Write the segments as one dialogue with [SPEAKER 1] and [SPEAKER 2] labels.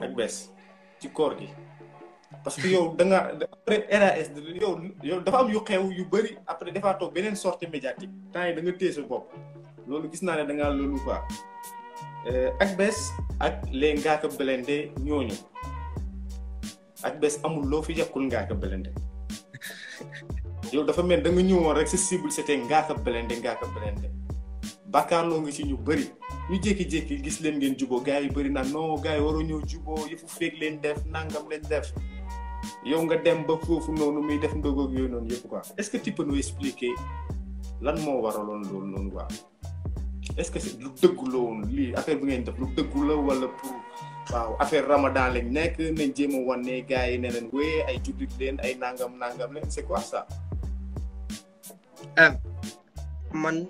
[SPEAKER 1] ak bés ci koor gi parce que yow da nga après RAS yow dafa am yu xew yu bëri après dafa toog beneen sortie médiatique temps yi da nga téye sa bopp loolu gis naa ne da ngaa loolu quoi ak bés ak les Ngaaka Blindé ñooñu ak bés amul loo fi yàqul Ngaaka Blindé yow dafa mel da nga ñëwoon rek sa cible c'était Ngaaka Blindé bàkkaarloo nga ci ñu bëri ñu jékki-jékki gis leen ngeen juboo gars yi bëri naan non gars yi waroo ñëw juboo yëfu féeg leen def nangam leen def yow nga dem ba foofu noonu muy def ndogoog yooyu noonu yëpp quoi est-ce que tu peux nous expliquer lan moo waraloon loolu noonu quoi est-ce que lu dëggu la woon lii affaire bi ngeen def lu dëggu la wala pour waaw affaire Ramadan lañ nekk nañ jéem a wan ne gars yi ne leen wéy ay jullit leen ay nangam leen c'est quoi ça.
[SPEAKER 2] man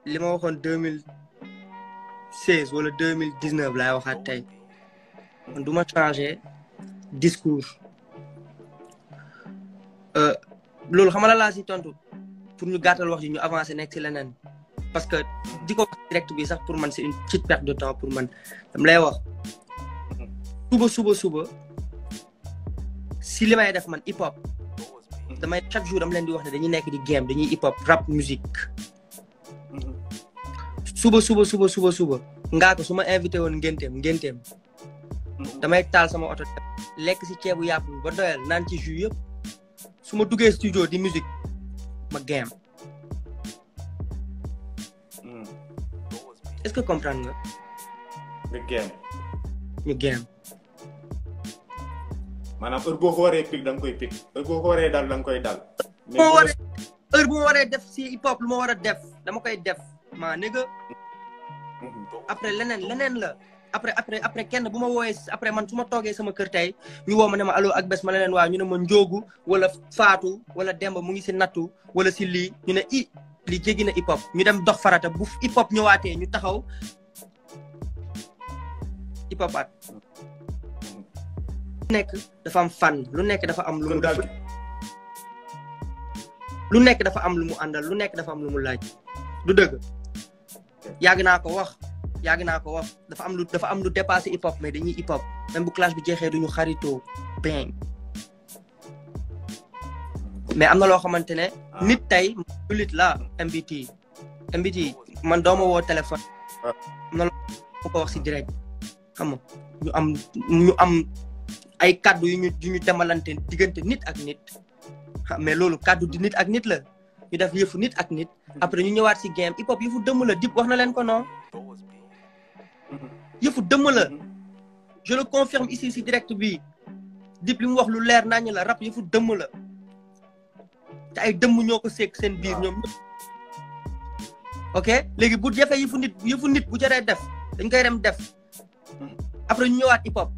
[SPEAKER 2] li ma waxoon 2016 wala 2019 laay waxaat tey man du ma changer discours loolu xam nga la laa si tontu pour ñu gàttal wax ji ñu avancer nekk si leneen parce que di ko wax direct bi sax pour man c'est une petite perte de temps pour man dam lay wax suba si li may def man hip hop damay chaque jour dama leen di wax ne dañuy nekk di game dañuy hip hop rap musique suba Ngaaka su ma invité woon ngénteem damay taal sama oto lekk si ceebu yàpp bi ba doyal naan ci jus yëpp su ma duggee studio di musique ma game est-ce que comprendre nga ñu game
[SPEAKER 1] maanaam heure boo ko waree pic da nga koy pic heure boo ko waree dal da nga koy dal
[SPEAKER 2] heure bu ma waree def si hip hop lu ma war a def dama koy def maa nigga après leneen la après kenn bu ma wooyee après man su ma toogee sama kër tey ñu woo ma ne ma allo ak bés ma ne leen waaw ñu ne ma Njoogu wala Faatu wala Demba mu ngi si nattu wala si lii ñu ne lii jéggi na hip hop ñu dem dox farata bu hip hop ñëwaatee ñu taxaw hip hop at lu nekk dafa am fan lu nekk dafa am lu mu def lu nekk dafa am lu mu àndal lu nekk dafa am lu mu laaj du dëgg yàgg naa ko wax dafa am lu dépassé hip hop mais dañuy hip hop même bu clash bi jeexee duñu xaritoo bang mais am na loo xamante ne nit tey julit la MBT man dooma woo téléphone am na loo ko wax si direct xam nga ñu am ay kaddu yu ñu demalante diggante nit ak nit mais loolu kaddu di nit ak nit la ñu def yëfu nit ak nit après ñu ñëwaat si game hip hop yëfu dëmm la Dip wax na leen ko non yëfu dëmm la je le confirme ici si direct bi Dip li mu wax lu leer nañu la rap yëfu dëmm la te ay dëmm ñoo ko seek seen biir ñoom ñëpp ok léegi bu jafee yëfu nit bu jaree def dañ koy dem def après ñu ñëwaat hip hop